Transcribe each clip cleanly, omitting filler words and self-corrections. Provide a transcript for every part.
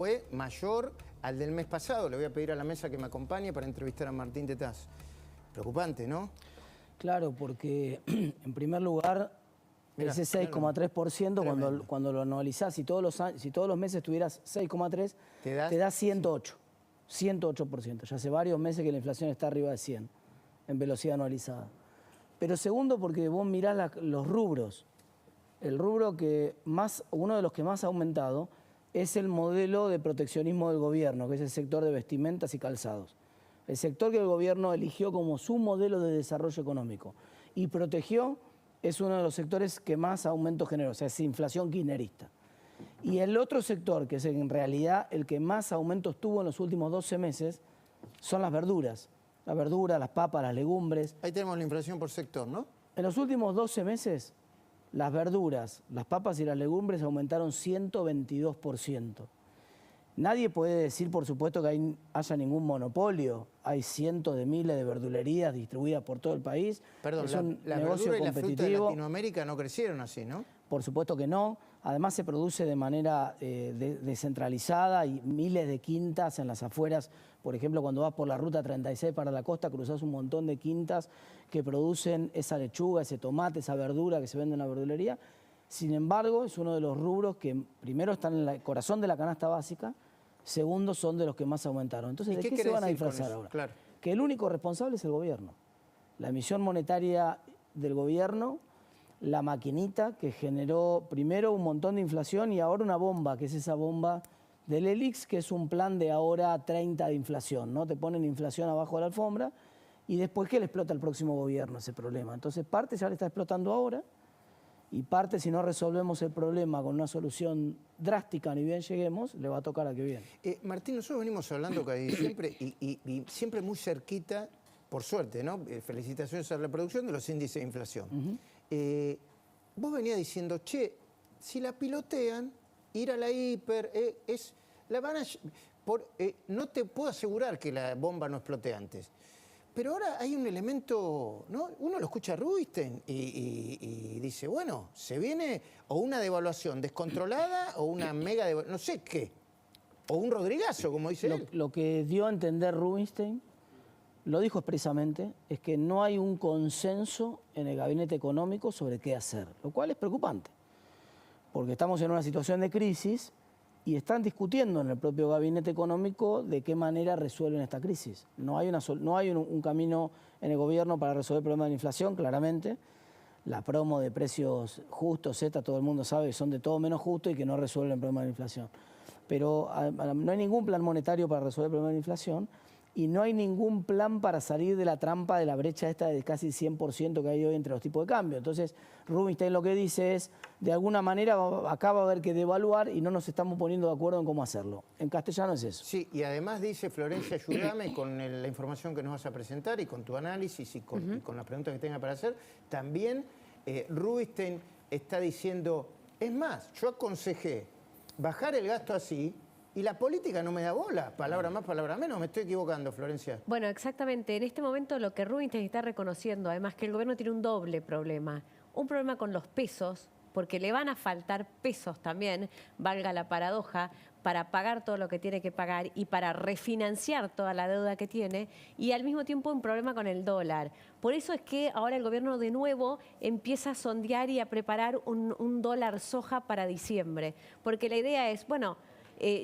fue mayor al del mes pasado. Le voy a pedir a la mesa que me acompañe para entrevistar a Martín Tetaz. Preocupante, ¿no? Claro, porque en primer lugar, Mirá, ese 6,3% cuando lo analizás, si todos los meses tuvieras 6,3, te da 108. 108%. Ya hace varios meses que la inflación está arriba de 100 en velocidad anualizada. Pero segundo, porque vos mirás los rubros. El rubro uno de los que más ha aumentado es el modelo de proteccionismo del gobierno, que es el sector de vestimentas y calzados. El sector que el gobierno eligió como su modelo de desarrollo económico y protegió es uno de los sectores que más aumento generó, o sea, es inflación kirchnerista. Y el otro sector, que es en realidad el que más aumentos tuvo en los últimos 12 meses, son las verduras. Las verduras, las papas, las legumbres. Ahí tenemos la inflación por sector, ¿no? En los últimos 12 meses, las verduras, las papas y las legumbres aumentaron 122%. Nadie puede decir, por supuesto, que haya ningún monopolio. Hay cientos de miles de verdulerías distribuidas por todo el país. Perdón, es un la negocio verdura y la fruta de competitivo. Latinoamérica no crecieron así, ¿no? Por supuesto que no. Además se produce de manera descentralizada y miles de quintas en las afueras. Por ejemplo, cuando vas por la ruta 36 para la costa, cruzás un montón de quintas que producen esa lechuga, ese tomate, esa verdura que se vende en la verdulería. Sin embargo, es uno de los rubros que primero están en el corazón de la canasta básica, segundo son de los que más aumentaron. Entonces, ¿de qué se van a disfrazar ahora? Claro. Que el único responsable es el gobierno. La emisión monetaria del gobierno, la maquinita que generó primero un montón de inflación y ahora una bomba, que es esa bomba del ELIX, que es un plan de ahora 30 de inflación, ¿no? Te ponen inflación abajo de la alfombra y después que le explota al próximo gobierno ese problema. Entonces parte ya le está explotando ahora y parte, si no resolvemos el problema con una solución drástica ni bien lleguemos, le va a tocar a que viene. Martín, nosotros venimos hablando casi siempre y siempre muy cerquita, por suerte, ¿no? Felicitaciones a la producción de los índices de inflación. Vos venías diciendo, che, si la pilotean, ir a la hiper, no te puedo asegurar que la bomba no explote antes. Pero ahora hay un elemento, ¿no? Uno lo escucha a Rubinstein y dice, bueno, se viene o una devaluación descontrolada o una mega devaluación, no sé qué, o un Rodrigazo, como dice él. Lo que dio a entender Rubinstein, lo dijo expresamente, es que no hay un consenso en el gabinete económico sobre qué hacer, lo cual es preocupante, porque estamos en una situación de crisis y están discutiendo en el propio gabinete económico de qué manera resuelven esta crisis. No hay un camino en el gobierno para resolver el problema de la inflación, claramente. La promo de precios justos, todo el mundo sabe que son de todo menos justos y que no resuelven el problema de la inflación. Pero no hay ningún plan monetario para resolver el problema de la inflación y no hay ningún plan para salir de la trampa de la brecha esta de casi 100% que hay hoy entre los tipos de cambio. Entonces, Rubinstein lo que dice es, de alguna manera acá va a haber que devaluar y no nos estamos poniendo de acuerdo en cómo hacerlo. En castellano es eso. Sí, y además dice, Florencia, ayúdame con la información que nos vas a presentar y con tu análisis y con las preguntas que tenga para hacer. También Rubinstein está diciendo, es más, yo aconsejé bajar el gasto así, y la política no me da bola, palabra más, palabra menos. Me estoy equivocando, Florencia. Bueno, exactamente. En este momento lo que Rubinstein está reconociendo, además, que el gobierno tiene un doble problema. Un problema con los pesos, porque le van a faltar pesos también, valga la paradoja, para pagar todo lo que tiene que pagar y para refinanciar toda la deuda que tiene, y al mismo tiempo un problema con el dólar. Por eso es que ahora el gobierno de nuevo empieza a sondear y a preparar un dólar soja para diciembre. Porque la idea es, bueno,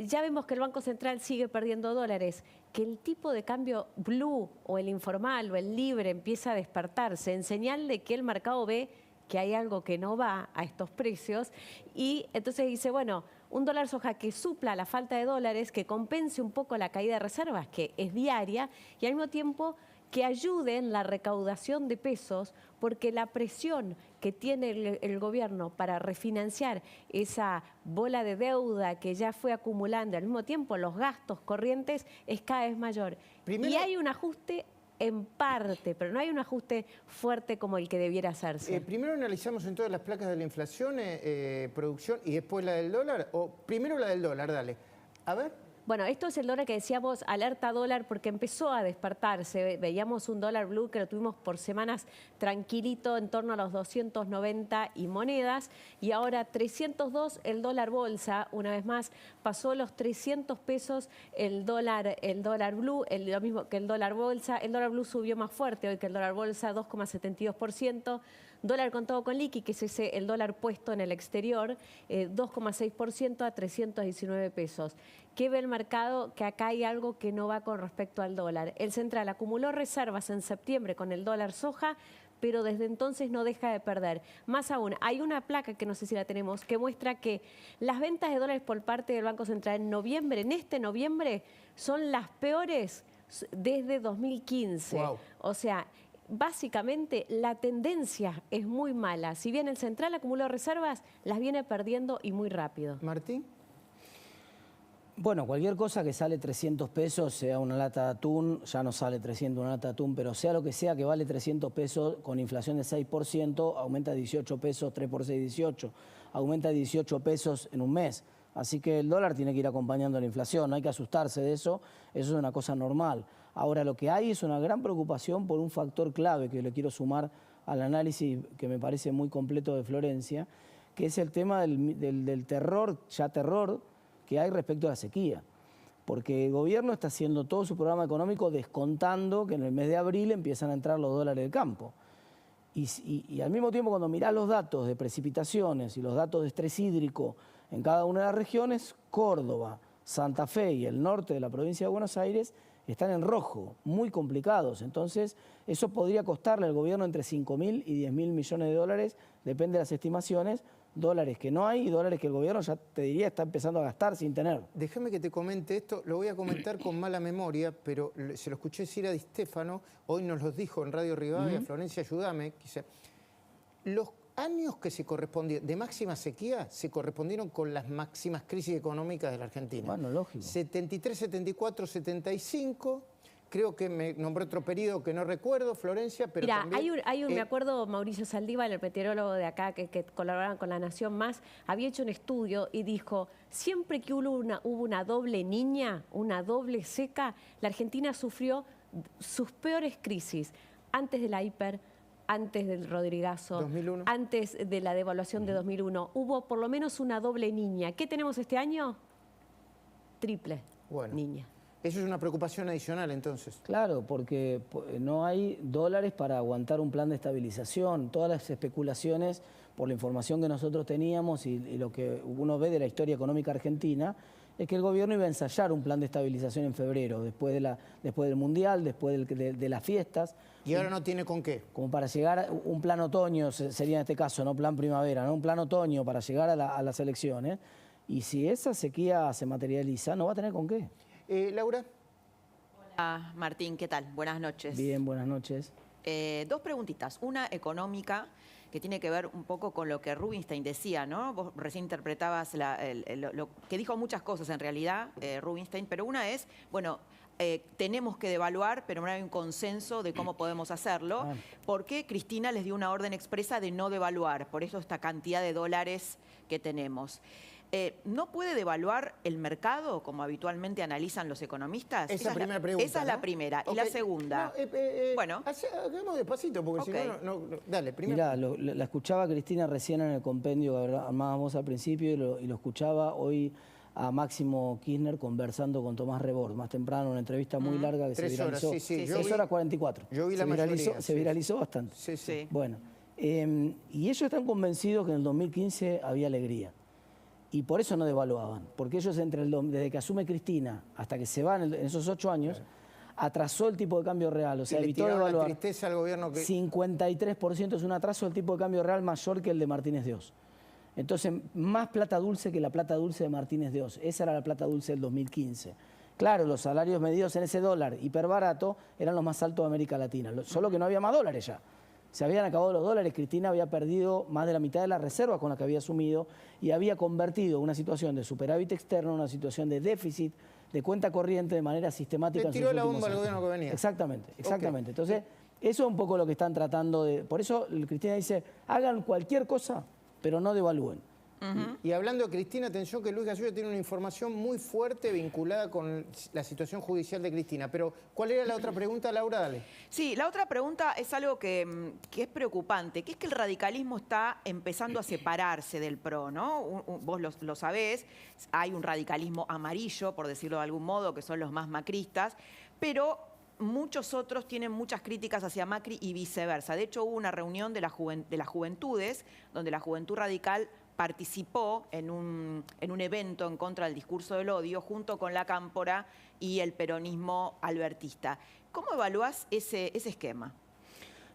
ya vemos que el Banco Central sigue perdiendo dólares, que el tipo de cambio blue o el informal o el libre empieza a despertarse en señal de que el mercado ve que hay algo que no va a estos precios y entonces dice, bueno, un dólar soja que supla la falta de dólares, que compense un poco la caída de reservas, que es diaria, y al mismo tiempo que ayude en la recaudación de pesos, porque la presión que tiene el gobierno para refinanciar esa bola de deuda que ya fue acumulando, al mismo tiempo los gastos corrientes, es cada vez mayor. Y hay un ajuste en parte, pero no hay un ajuste fuerte como el que debiera hacerse. Primero analizamos entonces las placas de la inflación, producción, y después la del dólar, o primero la del dólar, dale. A ver. Bueno, esto es el dólar que decíamos, alerta dólar, porque empezó a despertarse. Veíamos un dólar blue que lo tuvimos por semanas tranquilito, en torno a los 290 y monedas. Y ahora 302 el dólar bolsa, una vez más, pasó los 300 pesos el dólar blue, lo mismo que el dólar bolsa. El dólar blue subió más fuerte hoy que el dólar bolsa, 2,72%. Dólar contado con liqui, que es el dólar puesto en el exterior, 2,6% a 319 pesos. ¿Qué ve el mercado? Que acá hay algo que no va con respecto al dólar. El central acumuló reservas en septiembre con el dólar soja, pero desde entonces no deja de perder. Más aún, hay una placa, que no sé si la tenemos, que muestra que las ventas de dólares por parte del Banco Central en noviembre, en este noviembre, son las peores desde 2015. Wow. O sea, básicamente la tendencia es muy mala. Si bien el central acumuló reservas, las viene perdiendo y muy rápido. Martín. Bueno, cualquier cosa que sale 300 pesos, sea una lata de atún, ya no sale 300 una lata de atún, pero sea lo que sea que vale 300 pesos con inflación de 6%, aumenta 18 pesos, 3 por 6, 18, aumenta 18 pesos en un mes. Así que el dólar tiene que ir acompañando la inflación, no hay que asustarse de eso, eso es una cosa normal. Ahora, lo que hay es una gran preocupación por un factor clave que le quiero sumar al análisis que me parece muy completo de Florencia, que es el tema del terror, ya terror, que hay respecto a la sequía. Porque el gobierno está haciendo todo su programa económico descontando que en el mes de abril empiezan a entrar los dólares del campo. Y al mismo tiempo, cuando mirás los datos de precipitaciones y los datos de estrés hídrico en cada una de las regiones, Córdoba, Santa Fe y el norte de la provincia de Buenos Aires están en rojo, muy complicados. Entonces, eso podría costarle al gobierno entre 5.000 y 10.000 millones de dólares, depende de las estimaciones, dólares que no hay y dólares que el gobierno, ya te diría, está empezando a gastar sin tener. Déjame que te comente esto, lo voy a comentar con mala memoria, pero se lo escuché decir a Di Stefano, hoy nos lo dijo en Radio Rivadavia, Florencia, ayúdame, los años que se correspondieron de máxima sequía se correspondieron con las máximas crisis económicas de la Argentina. Bueno, lógico. 73, 74, 75... Creo que me nombró otro periodo que no recuerdo, Florencia, pero mira, también... me acuerdo, Mauricio Saldívar, el meteorólogo de acá que colaboraba con La Nación Más, había hecho un estudio y dijo, siempre que hubo una doble niña, una doble seca, la Argentina sufrió sus peores crisis, antes de la hiper, antes del Rodrigazo, 2001. antes de la devaluación de 2001. Hubo por lo menos una doble niña. ¿Qué tenemos este año? Triple niña. Eso es una preocupación adicional, entonces. Claro, porque no hay dólares para aguantar un plan de estabilización. Todas las especulaciones, por la información que nosotros teníamos y lo que uno ve de la historia económica argentina, es que el gobierno iba a ensayar un plan de estabilización en febrero, después del Mundial, después de las fiestas. ¿Y ahora no tiene con qué? Como para llegar a un plan otoño, sería en este caso, no plan primavera, ¿no? Un plan otoño para llegar a las elecciones. Y si esa sequía se materializa, no va a tener con qué. Laura. Hola, Martín, ¿qué tal? Buenas noches. Bien, buenas noches. Dos preguntitas. Una económica, que tiene que ver un poco con lo que Rubinstein decía, ¿no? Vos recién interpretabas lo que dijo muchas cosas en realidad, Rubinstein, pero una es, bueno, tenemos que devaluar, pero no hay un consenso de cómo podemos hacerlo, porque Cristina les dio una orden expresa de no devaluar, por eso esta cantidad de dólares que tenemos. ¿No puede devaluar el mercado, como habitualmente analizan los economistas? Esa es la primera pregunta. Esa es la primera. Okay. Y la segunda. Bueno. Hagamos despacito, porque Okay. si no, dale, primero. Mirá, la escuchaba Cristina recién en el compendio que armábamos al principio y lo escuchaba hoy a Máximo Kirchner conversando con Tomás Rebord, más temprano, una entrevista muy larga que 3 se viralizó. horas, sí. 3 horas 44. Yo vi la mayoría. Se viralizó bastante. Sí. Bueno, y ellos están convencidos que en el 2015 había alegría. Y por eso no devaluaban, porque ellos desde que asume Cristina hasta que se van en esos 8 años, atrasó el tipo de cambio real, o sea, evitó devaluar. La tristeza al gobierno que... 53% es un atraso del tipo de cambio real mayor que el de Martínez de Oz. Entonces, más plata dulce que la plata dulce de Martínez de Oz. Esa era la plata dulce del 2015. Claro, los salarios medidos en ese dólar hiperbarato eran los más altos de América Latina, solo que no había más dólares ya. Se habían acabado los dólares, Cristina había perdido más de la mitad de las reservas con las que había asumido y había convertido una situación de superávit externo en una situación de déficit de cuenta corriente de manera sistemática. Le tiró la bomba al gobierno que venía. Exactamente. Okay. Entonces, eso es un poco lo que están tratando de... Por eso Cristina dice, hagan cualquier cosa, pero no devalúen. Y hablando de Cristina, atención que Luis Gasulla tiene una información muy fuerte vinculada con la situación judicial de Cristina. Pero, ¿cuál era la otra pregunta, Laura? Dale. Sí, la otra pregunta es algo que es preocupante, que es que el radicalismo está empezando a separarse del PRO, ¿no? Vos lo sabés, hay un radicalismo amarillo, por decirlo de algún modo, que son los más macristas, pero muchos otros tienen muchas críticas hacia Macri y viceversa. De hecho, hubo una reunión de las juventudes, donde la Juventud Radical participó en un evento en contra del discurso del odio junto con la Cámpora y el peronismo albertista. ¿Cómo evaluás ese esquema?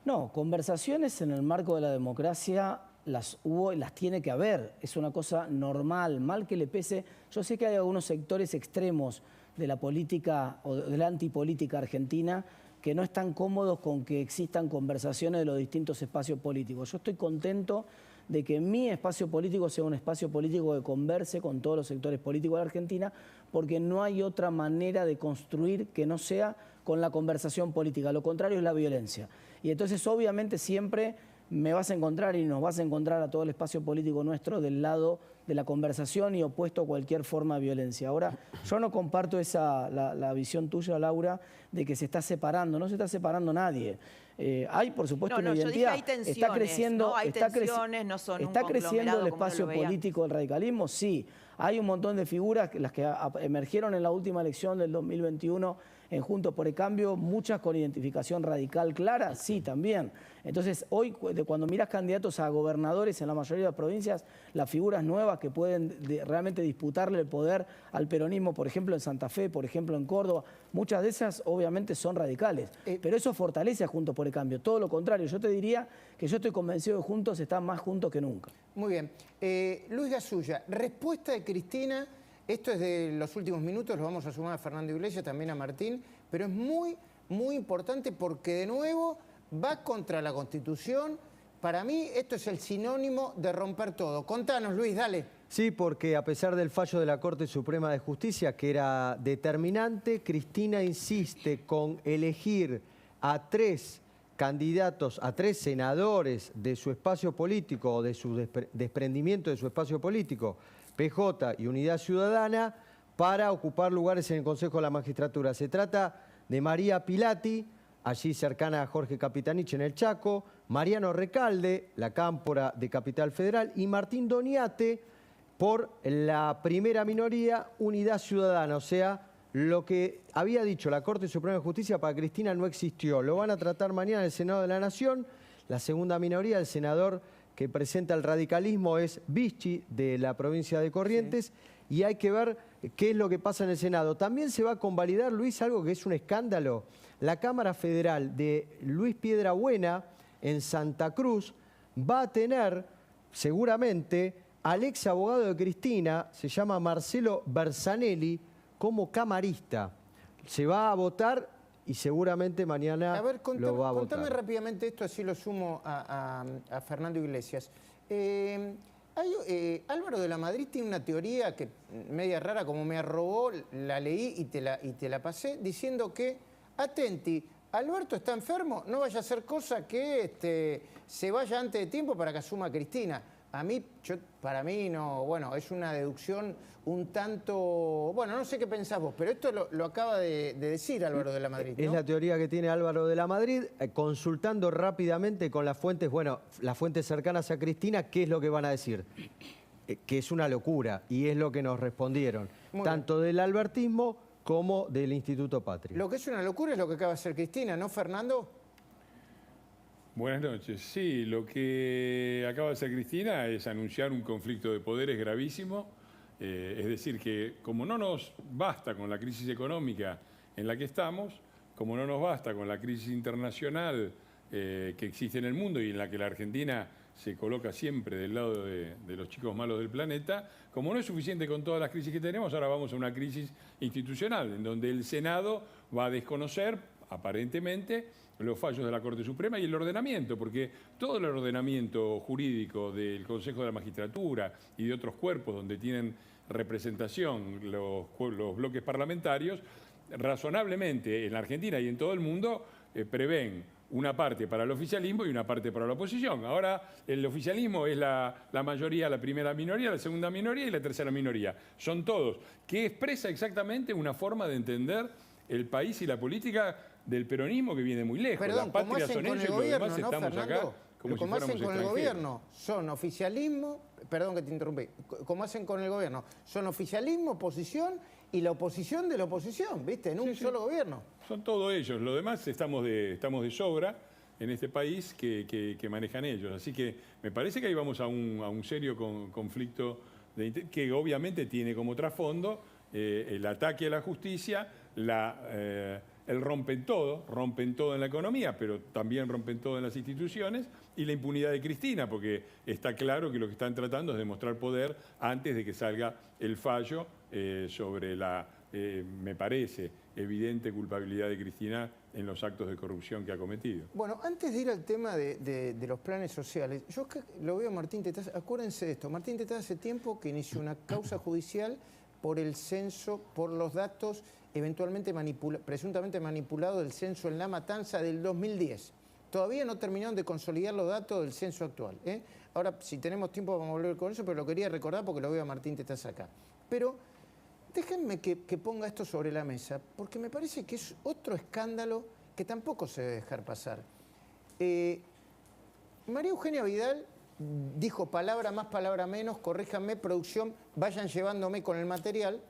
No, conversaciones en el marco de la democracia las hubo y las tiene que haber. Es una cosa normal, mal que le pese. Yo sé que hay algunos sectores extremos de la política o de la antipolítica argentina que no están cómodos con que existan conversaciones de los distintos espacios políticos. Yo estoy contento de que mi espacio político sea un espacio político que converse con todos los sectores políticos de la Argentina, porque no hay otra manera de construir que no sea con la conversación política. Lo contrario es la violencia. Y entonces, obviamente, siempre me vas a encontrar y nos vas a encontrar a todo el espacio político nuestro del lado de la conversación y opuesto a cualquier forma de violencia. Ahora, yo no comparto la visión tuya, Laura, de que se está separando. No se está separando nadie. Hay, por supuesto, una identidad. Hay tensiones, está creciendo, ¿no? Hay tensiones, no son ¿Está un creciendo el conglomerado como espacio lo veían. político del radicalismo? Sí. Hay un montón de figuras, las que emergieron en la última elección del 2021 en Juntos por el Cambio, muchas con identificación radical clara, sí, también. Entonces, hoy, cuando miras candidatos a gobernadores en la mayoría de las provincias, las figuras nuevas que pueden realmente disputarle el poder al peronismo, por ejemplo, en Santa Fe, por ejemplo, en Córdoba, muchas de esas obviamente son radicales. Pero eso fortalece a Juntos por el Cambio. Todo lo contrario, yo te diría que yo estoy convencido de que Juntos están más juntos que nunca. Muy bien. Luis Gasulla, respuesta de Cristina. Esto es de los últimos minutos, lo vamos a sumar a Fernando Iglesias, también a Martín, pero es muy, muy importante porque de nuevo va contra la Constitución. Para mí esto es el sinónimo de romper todo. Contanos, Luis, dale. Sí, porque a pesar del fallo de la Corte Suprema de Justicia, que era determinante, Cristina insiste con elegir a 3 candidatos, a 3 senadores de su espacio político o de su desprendimiento de su espacio político, PJ y Unidad Ciudadana, para ocupar lugares en el Consejo de la Magistratura. Se trata de María Pilati, allí cercana a Jorge Capitanich en el Chaco, Mariano Recalde, la Cámpora de Capital Federal, y Martín Doniate por la primera minoría, Unidad Ciudadana. O sea, lo que había dicho la Corte Suprema de Justicia para Cristina no existió. Lo van a tratar mañana en el Senado de la Nación. La segunda minoría, el senador que presenta el radicalismo, es Vichy, de la provincia de Corrientes, sí. Y hay que ver qué es lo que pasa en el Senado. También se va a convalidar, Luis, algo que es un escándalo. La Cámara Federal de Luis Piedrabuena, en Santa Cruz, va a tener, seguramente, al ex abogado de Cristina, se llama Marcelo Bersanelli, como camarista. Se va a votar y seguramente mañana lo va a votar. Contame rápidamente esto, así lo sumo a Fernando Iglesias. Álvaro de la Madrid tiene una teoría que media rara, como me arrobó, la leí y te la pasé, diciendo que, atenti, Alberto está enfermo, no vaya a hacer cosa que se vaya antes de tiempo para que asuma Cristina. Para mí no, bueno, es una deducción un tanto, bueno, no sé qué pensás vos, pero esto lo acaba de decir Álvaro de la Madrid, ¿no? Es la teoría que tiene Álvaro de la Madrid, consultando rápidamente con las fuentes, bueno, las fuentes cercanas a Cristina, ¿qué es lo que van a decir? Que es una locura, y es lo que nos respondieron, tanto del albertismo como del Instituto Patria. Lo que es una locura es lo que acaba de hacer Cristina, ¿no, Fernando? Buenas noches. Sí, lo que acaba de hacer Cristina es anunciar un conflicto de poderes gravísimo. Es decir, que como no nos basta con la crisis económica en la que estamos, como no nos basta con la crisis internacional que existe en el mundo y en la que la Argentina se coloca siempre del lado de los chicos malos del planeta, como no es suficiente con todas las crisis que tenemos, ahora vamos a una crisis institucional, en donde el Senado va a desconocer, aparentemente, los fallos de la Corte Suprema y el ordenamiento, porque todo el ordenamiento jurídico del Consejo de la Magistratura y de otros cuerpos donde tienen representación los bloques parlamentarios, razonablemente en la Argentina y en todo el mundo prevén una parte para el oficialismo y una parte para la oposición. Ahora el oficialismo es la mayoría, la primera minoría, la segunda minoría y la tercera minoría. Son todos, que expresa exactamente una forma de entender el país y la política del peronismo que viene muy lejos. Perdón, la patria son ellos y los demás ¿no, estamos Fernando? acá como si Como hacen fuéramos con el extranjeros. gobierno, son oficialismo, perdón que te interrumpí, como hacen con el gobierno, son oficialismo, oposición y la oposición de la oposición, ¿viste? En un solo gobierno. Son todos ellos. Lo demás estamos de sobra en este país que manejan ellos. Así que me parece que ahí vamos a un serio conflicto que obviamente tiene como trasfondo el ataque a la justicia, el rompen todo en la economía, pero también rompen todo en las instituciones, y la impunidad de Cristina, porque está claro que lo que están tratando es demostrar poder antes de que salga el fallo sobre la, me parece, evidente culpabilidad de Cristina en los actos de corrupción que ha cometido. Bueno, antes de ir al tema de los planes sociales, yo lo veo a Martín Tetaz, acuérdense de esto, Martín Tetaz hace tiempo que inició una causa judicial por el censo, por los datos eventualmente presuntamente manipulados del censo en La Matanza del 2010. Todavía no terminaron de consolidar los datos del censo actual. Ahora, si tenemos tiempo, vamos a volver con eso, pero lo quería recordar porque lo veo a Martín Tetaz acá. Pero déjenme que ponga esto sobre la mesa, porque me parece que es otro escándalo que tampoco se debe dejar pasar. María Eugenia Vidal dijo palabra más, palabra menos, corríjanme, producción, vayan llevándome con el material,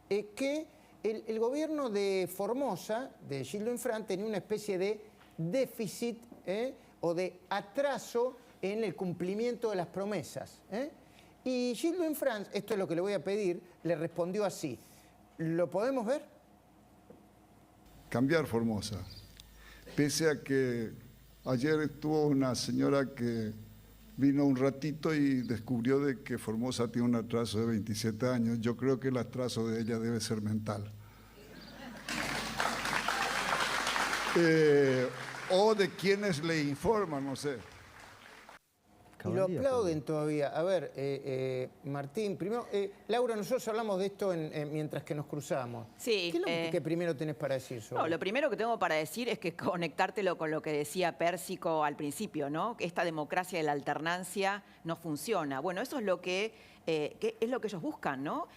que el gobierno de Formosa, de Gildo Infran, tenía una especie de déficit o de atraso en el cumplimiento de las promesas. Y Gildo Infran, esto es lo que le voy a pedir, le respondió así. ¿Lo podemos ver? Cambiar Formosa. Pese a que ayer estuvo una señora que vino un ratito y descubrió de que Formosa tiene un atraso de 27 años. Yo creo que el atraso de ella debe ser mental. O de quienes le informan, no sé. Y lo aplauden todavía. A ver, Martín, primero, Laura, nosotros hablamos de esto mientras que nos cruzamos. Sí, ¿Qué es lo que primero tenés para decir sobre No, lo primero que tengo para decir es que conectártelo con lo que decía Pérsico al principio, ¿no? Que esta democracia de la alternancia no funciona. Bueno, eso es lo que es lo que ellos buscan, ¿no?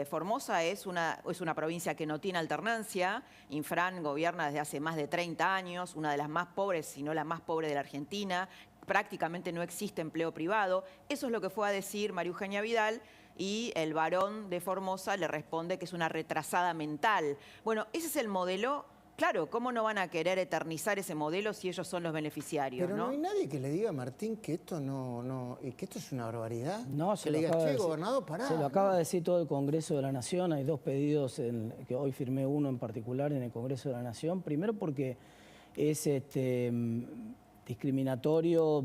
Formosa es una provincia que no tiene alternancia. Infran gobierna desde hace más de 30 años, una de las más pobres, si no la más pobre de la Argentina. Prácticamente no existe empleo privado. Eso es lo que fue a decir María Eugenia Vidal, y el varón de Formosa le responde que es una retrasada mental. Bueno, ese es el modelo. Claro, ¿cómo no van a querer eternizar ese modelo si ellos son los beneficiarios? Pero no hay nadie que le diga a Martín que esto que esto es una barbaridad. No, que le diga, che, gobernador, pará. Se lo acaba de decir todo el Congreso de la Nación. Hay dos pedidos, que hoy firmé uno en particular en el Congreso de la Nación. Primero porque es discriminatorio,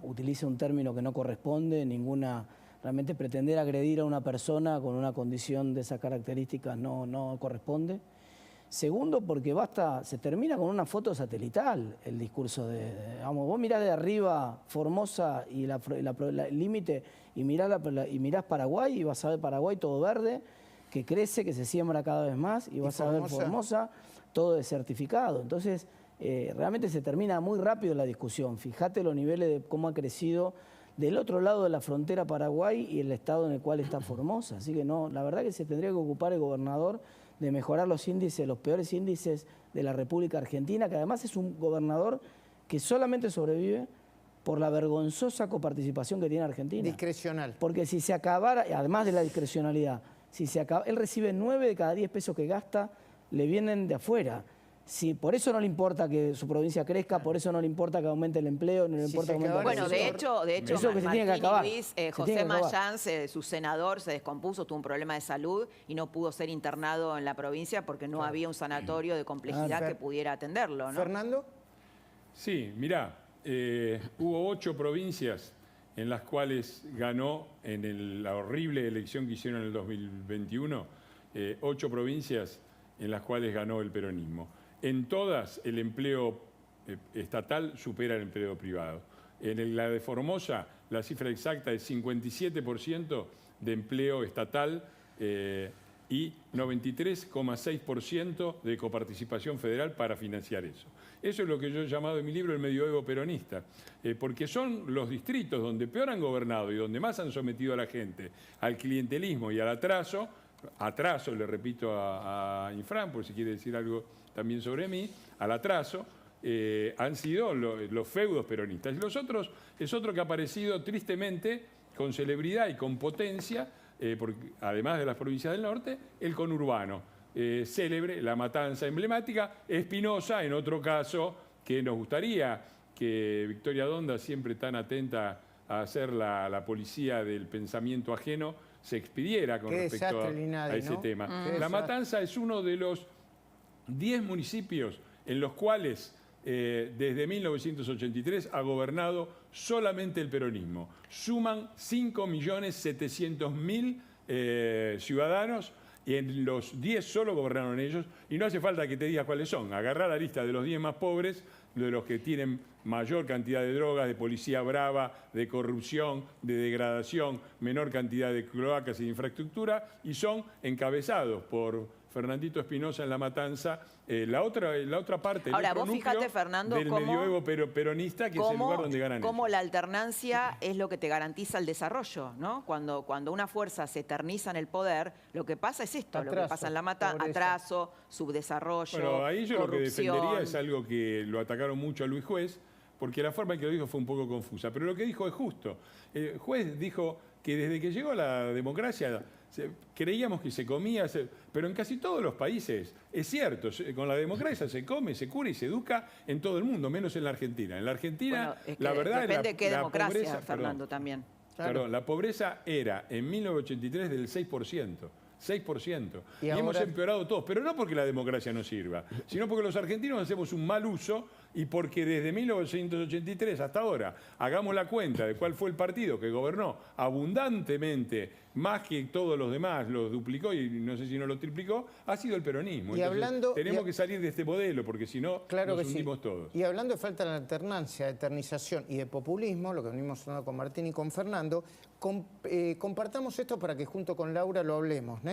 utiliza un término que no corresponde, realmente pretender agredir a una persona con una condición de esas características no corresponde. Segundo, porque se termina con una foto satelital el discurso vos mirás de arriba Formosa y el límite y mirás Paraguay y vas a ver Paraguay todo verde, que crece, que se siembra cada vez más, y vas a ver Formosa todo desertificado. Entonces, realmente se termina muy rápido la discusión. Fíjate los niveles de cómo ha crecido del otro lado de la frontera Paraguay y el estado en el cual está Formosa. Así que no, la verdad que se tendría que ocupar el gobernador de mejorar los índices, los peores índices de la República Argentina, que además es un gobernador que solamente sobrevive por la vergonzosa coparticipación que tiene Argentina. Discrecional. Porque si se acabara, además de la discrecionalidad, él recibe 9 de cada 10 pesos que gasta, le vienen de afuera. Sí, por eso no le importa que su provincia crezca, por eso no le importa que aumente el empleo, no le importa que aumente el Bueno, de hecho eso que se tiene que acabar. Luis, José Mayán, su senador, se descompuso, tuvo un problema de salud y no pudo ser internado en la provincia porque no había un sanatorio de complejidad que pudiera atenderlo, ¿no? ¿Fernando? Sí, mirá, hubo 8 provincias en las cuales ganó en la horrible elección que hicieron en el 2021, 8 provincias en las cuales ganó el peronismo. En todas el empleo estatal supera el empleo privado. En la de Formosa la cifra exacta es 57% de empleo estatal y 93,6% de coparticipación federal para financiar eso. Eso es lo que yo he llamado en mi libro el medioevo peronista, porque son los distritos donde peor han gobernado y donde más han sometido a la gente al clientelismo y al atraso, le repito a Infran, por si quiere decir algo también sobre mí, al atraso, han sido los feudos peronistas. Y los otros es otro que ha aparecido tristemente con celebridad y con potencia, porque, además de las provincias del norte, el conurbano. Célebre, La Matanza emblemática, Espinosa, en otro caso, que nos gustaría que Victoria Donda, siempre tan atenta a ser la policía del pensamiento ajeno, se expidiera con respecto a ese tema. La Matanza es uno de los 10 municipios en los cuales desde 1983 ha gobernado solamente el peronismo. Suman 5.700.000 ciudadanos y en los 10 solo gobernaron ellos. Y no hace falta que te diga cuáles son. Agarrar la lista de los 10 más pobres, de los que tienen mayor cantidad de drogas, de policía brava, de corrupción, de degradación, menor cantidad de cloacas y de infraestructura, y son encabezados por Fernandito Espinosa en La Matanza, la otra parte, ahora, vos fíjate, Fernando, del medioevo peronista, que es el lugar donde ganan cómo ellos. la alternancia es lo que te garantiza el desarrollo, ¿no? Cuando una fuerza se eterniza en el poder, lo que pasa es esto, lo que pasa en La Matanza, atraso, subdesarruollo, Bueno, ahí yo corrupción. lo que defendería es algo que lo atacaron mucho a Luis Juez, porque la forma en que lo dijo fue un poco confusa, pero lo que dijo es justo. Juez dijo que desde que llegó la democracia creíamos que se comía, pero en casi todos los países, es cierto, con la democracia se come, se cura y se educa en todo el mundo, menos en la Argentina. En la Argentina, Bueno, es que la verdad depende de qué democracia, pobreza, Fernando, también. Claro. Perdón, la pobreza era en 1983 del 6%. 6%. Y hemos ahora empeorado todos, pero no porque la democracia no sirva, sino porque los argentinos hacemos un mal uso y porque desde 1983 hasta ahora hagamos la cuenta de cuál fue el partido que gobernó abundantemente, más que todos los demás, los duplicó y no sé si no lo triplicó, ha sido el peronismo. Y Entonces, tenemos que salir de este modelo, porque si no, nos hundimos todos. Y hablando de falta de alternancia, de eternización y de populismo, lo que venimos hablando con Martín y con Fernando, compartamos esto para que junto con Laura lo hablemos, ¿no?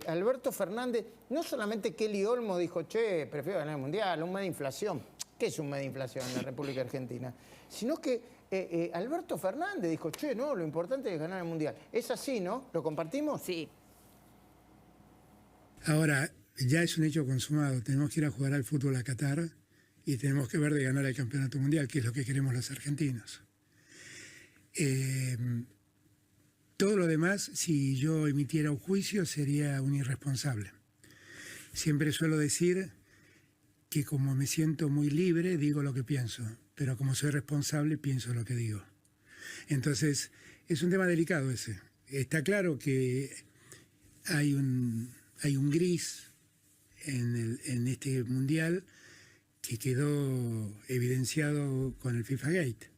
Alberto Fernández, no solamente Kelly Olmo dijo, che, prefiero ganar el Mundial, un mes de inflación. ¿Qué es un mes de inflación en la República Argentina? Sino que Alberto Fernández dijo, che, no, lo importante es ganar el Mundial. Es así, ¿no? ¿Lo compartimos? Sí. Ahora, ya es un hecho consumado. Tenemos que ir a jugar al fútbol a Qatar y tenemos que ver de ganar el campeonato mundial, que es lo que queremos los argentinos. Todo lo demás, si yo emitiera un juicio, sería un irresponsable. Siempre suelo decir que como me siento muy libre, digo lo que pienso, pero como soy responsable, pienso lo que digo. Entonces, es un tema delicado ese. Está claro que hay un gris en este mundial que quedó evidenciado con el FIFA Gate.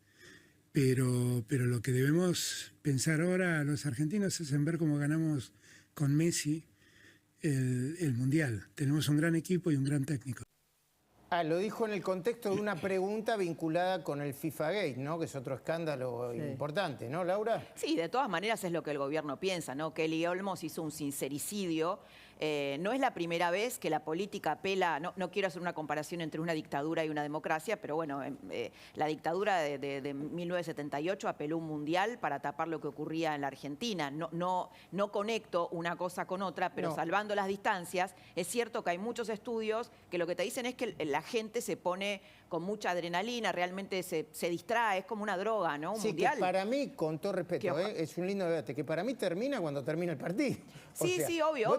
Pero lo que debemos pensar ahora los argentinos es en ver cómo ganamos con Messi el mundial. Tenemos un gran equipo y un gran técnico. Lo dijo en el contexto de una pregunta vinculada con el FIFA Gate, ¿no? Que es otro escándalo importante, ¿no, Laura? Sí, de todas maneras es lo que el gobierno piensa, ¿no? Kelly Olmos hizo un sincericidio. No es la primera vez que la política apela, no quiero hacer una comparación entre una dictadura y una democracia, pero bueno, la dictadura de 1978 apeló un mundial para tapar lo que ocurría en la Argentina. No conecto una cosa con otra, pero salvando las distancias, es cierto que hay muchos estudios que lo que te dicen es que la gente se pone con mucha adrenalina, realmente se distrae, es como una droga, ¿no? Un mundial. Que para mí, con todo respeto, es un lindo debate, que para mí termina cuando termina el partido. Sí, obvio.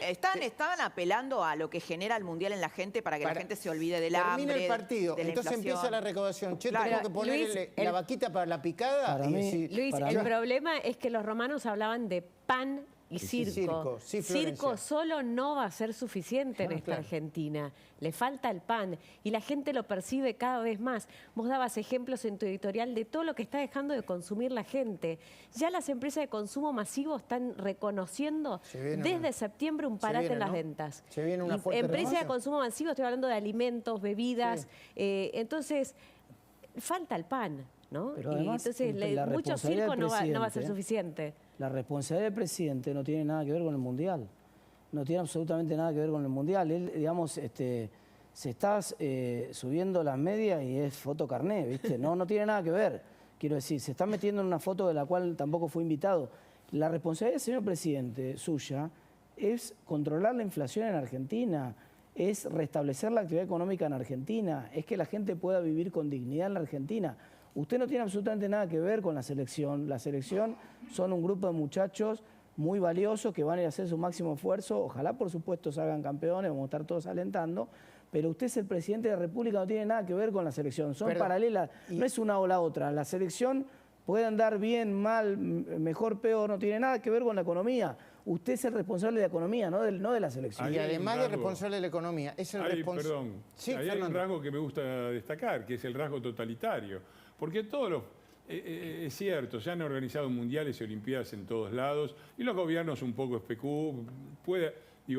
Estaban apelando a lo que genera el mundial en la gente para que la gente se olvide del hambre, termina el partido, de la entonces inflación. empieza la recaudación. Che, Claro, tengo que ponerle la vaquita para la picada. Para mí, Luis, el problema es que los romanos hablaban de pan y circo. Sí, Circo solo no va a ser suficiente en esta Argentina. Le falta el pan y la gente lo percibe cada vez más. Vos dabas ejemplos en tu editorial de todo lo que está dejando de consumir la gente. Ya las empresas de consumo masivo están reconociendo desde septiembre un parate en las ventas. Se viene una fuerte empresas de renovación. consumo masivo, estoy hablando de alimentos, bebidas. Entonces, falta el pan, ¿no? Pero Y además, entonces, la mucho responsabilidad circo del no va a ser presidente, suficiente. La responsabilidad del presidente no tiene nada que ver con el Mundial. no tiene absolutamente nada que ver con el Mundial. Él, digamos, se está subiendo las medias y es foto carné, ¿viste? No tiene nada que ver. Quiero decir, se está metiendo en una foto de la cual tampoco fue invitado. La responsabilidad del señor presidente, suya, es controlar la inflación en Argentina, es restablecer la actividad económica en Argentina, es que la gente pueda vivir con dignidad en la Argentina. Usted no tiene absolutamente nada que ver con la selección. La selección son un grupo de muchachos muy valiosos que van a ir a hacer su máximo esfuerzo. Ojalá, por supuesto, salgan campeones, vamos a estar todos alentando. Pero usted es el presidente de la República, no tiene nada que ver con la selección. Son paralelas, no es una o la otra. La selección puede andar bien, mal, mejor, peor, no tiene nada que ver con la economía. Usted es el responsable de la economía, no de la selección. Y además de responsable de la economía, es el responsable... Perdón, sí, ahí hay un rasgo que me gusta destacar, que es el rasgo totalitario. Porque todos los... es cierto, se han organizado mundiales y olimpiadas en todos lados, y los gobiernos un poco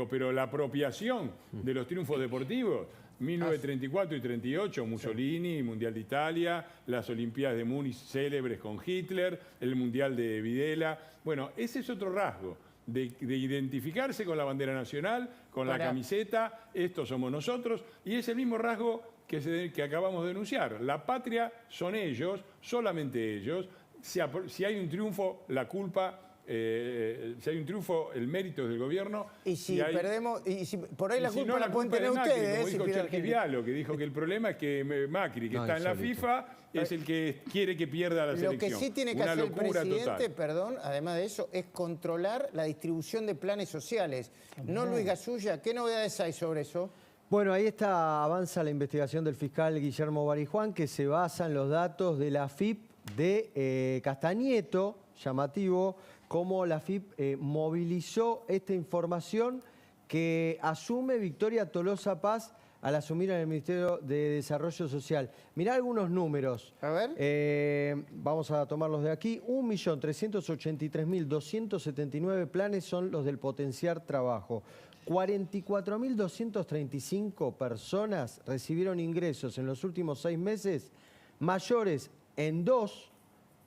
pero la apropiación de los triunfos deportivos, 1934 y 38, Mussolini, Mundial de Italia, las Olimpiadas de Múnich célebres con Hitler, el Mundial de Videla. Bueno, ese es otro rasgo, de identificarse con la bandera nacional, con la camiseta, estos somos nosotros, y es el mismo rasgo que acabamos de denunciar. La patria son ellos, solamente ellos. Si hay un triunfo, la culpa... si hay un triunfo, el mérito es del gobierno. Y si perdemos, y si por ahí la culpa la pueden tener ustedes. Como dijo Cherkis Vialo, que dijo que el problema es que Macri, que está en la FIFA, es el que quiere que pierda la selección. Lo que sí tiene que hacer el presidente, perdón, además de eso, es controlar la distribución de planes sociales. No Luis Gasulla, ¿qué novedades hay sobre eso? Bueno, ahí avanza la investigación del fiscal Guillermo Barijuán, que se basa en los datos de la AFIP de Castañeto, llamativo, cómo la AFIP movilizó esta información que asume Victoria Tolosa Paz al asumir en el Ministerio de Desarrollo Social. Mirá algunos números. A ver. Vamos a tomarlos de aquí. 1.383.279 planes son los del potenciar trabajo. 44.235 personas recibieron ingresos en los últimos 6 meses mayores en 2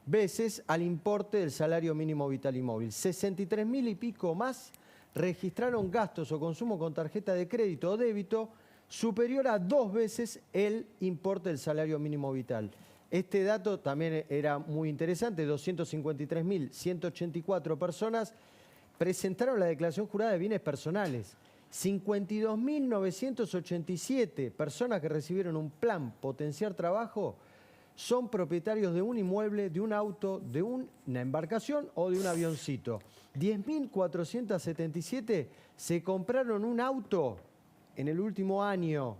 veces al importe del salario mínimo vital y móvil. 63.000 y pico más registraron gastos o consumo con tarjeta de crédito o débito superior a 2 veces el importe del salario mínimo vital. Este dato también era muy interesante. 253.184 personas presentaron la declaración jurada de bienes personales. 52.987 personas que recibieron un plan potenciar trabajo son propietarios de un inmueble, de un auto, de una embarcación o de un avioncito. 10.477 se compraron un auto en el último año.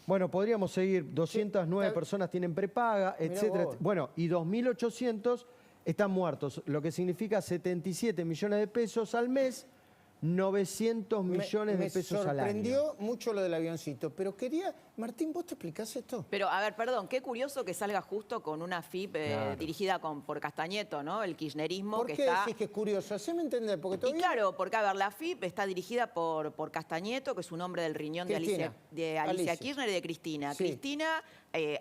Bueno, podríamos seguir. 209 personas tienen prepaga, etcétera. Bueno, y 2.800 están muertos, lo que significa 77 millones de pesos al mes, 900 millones de pesos al año. Me sorprendió mucho lo del avioncito, pero quería... Martín, ¿vos te explicás esto? Pero, a ver, perdón, qué curioso que salga justo con una FIP dirigida por Castañeto, ¿no? El kirchnerismo ¿Por qué decís que es curioso? Haceme entender, porque todavía... Y claro, porque, a ver, la FIP está dirigida por Castañeto, que es un hombre del riñón de Alicia Kirchner y de Cristina. Sí. Cristina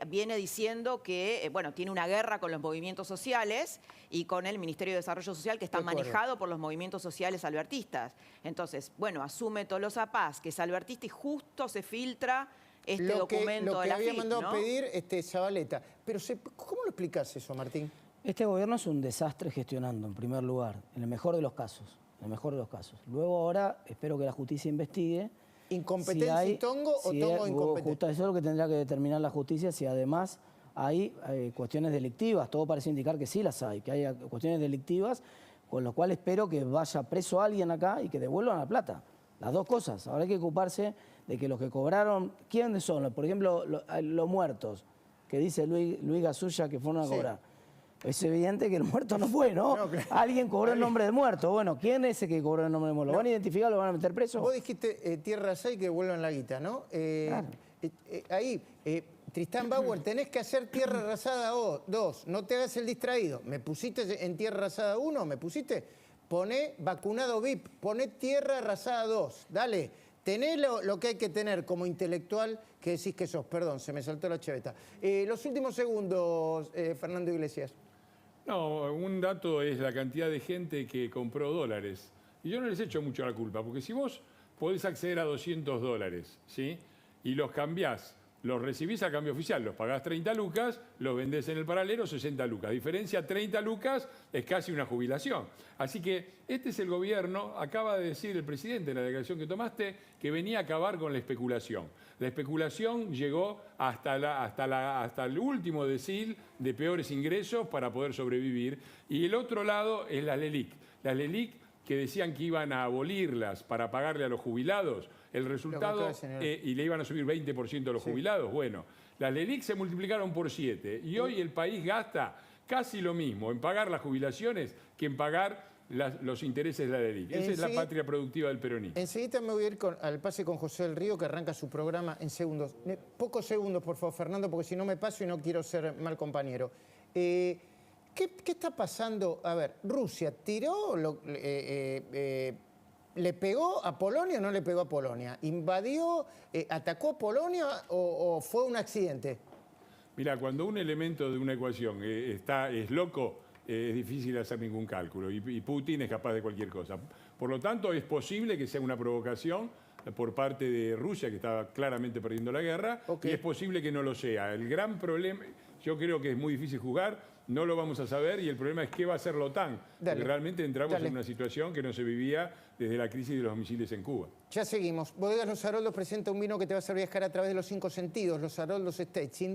viene diciendo que, bueno, tiene una guerra con los movimientos sociales y con el Ministerio de Desarrollo Social, que está manejado por los movimientos sociales albertistas. Entonces, bueno, asume Tolosa Paz, que es albertista, y justo se filtra documento de la FIP, había mandado a pedir Zabaleta. Pero ¿cómo lo explicás eso, Martín? Este gobierno es un desastre gestionando, en primer lugar, en el mejor de los casos. En el mejor de los casos. Luego ahora espero que la justicia investigue. ¿Incompetencia y Tongo o Tongo incompetente? Eso es lo que tendrá que determinar la justicia, si además hay cuestiones delictivas. Todo parece indicar que sí las hay, que hay cuestiones delictivas, con lo cual espero que vaya preso alguien acá y que devuelvan la plata. Las dos cosas. Ahora hay que ocuparse de que los que cobraron, ¿quiénes son? Por ejemplo, los muertos, que dice Luis Gasulla que fueron a cobrar. Es evidente que el muerto no fue, ¿no? Claro. Alguien cobró el nombre del muerto. Bueno, ¿quién es ese que cobró el nombre del muerto? ¿Lo van a identificar, lo van a meter preso? Vos dijiste Tierra 6 que devuelvan la guita, ¿no? Claro. Tristán Bauer, tenés que hacer Tierra Arrasada 2. No te hagas el distraído. ¿Me pusiste en Tierra Arrasada 1? ¿Me pusiste? Poné vacunado VIP. Poné Tierra Arrasada 2. Dale. Tenés lo que hay que tener como intelectual que decís que sos. Perdón, se me saltó la chaveta. Los últimos segundos, Fernando Iglesias. No, un dato es la cantidad de gente que compró dólares. Y yo no les echo mucho la culpa, porque si vos podés acceder a $200, ¿sí? Y los cambiás, los recibís a cambio oficial, los pagás 30 lucas, los vendés en el paralelo 60 lucas. Diferencia 30 lucas es casi una jubilación. Así que este es el gobierno, acaba de decir el presidente en la declaración que tomaste, que venía a acabar con la especulación. La especulación llegó hasta el último decil de peores ingresos para poder sobrevivir. Y el otro lado es las LELIC. Las LELIC que decían que iban a abolirlas para pagarle a los jubilados, el resultado, y le iban a subir 20% a los jubilados, bueno, las LELIC se multiplicaron por 7 y hoy el país gasta casi lo mismo en pagar las jubilaciones que en pagar los intereses de la LELIC. Esa es la patria productiva del peronismo. Enseguida me voy a ir al pase con José del Río, que arranca su programa en segundos. Pocos segundos, por favor, Fernando, porque si no me paso y no quiero ser mal compañero. ¿Qué está pasando? A ver, Rusia tiró, ¿le pegó a Polonia o no le pegó a Polonia? ¿Invadió, atacó a Polonia o fue un accidente? Mira, cuando un elemento de una ecuación es loco, es difícil hacer ningún cálculo y Putin es capaz de cualquier cosa. Por lo tanto, es posible que sea una provocación por parte de Rusia, que estaba claramente perdiendo la guerra, y es posible que no lo sea. El gran problema, yo creo que es muy difícil jugar, no lo vamos a saber, y el problema es qué va a hacer la OTAN. Porque realmente entramos en una situación que no se vivía desde la crisis de los misiles en Cuba. Ya seguimos. Bodegas Los Haroldos presenta un vino que te va a hacer viajar a través de los 5 sentidos, Los Haroldos Estate. Sin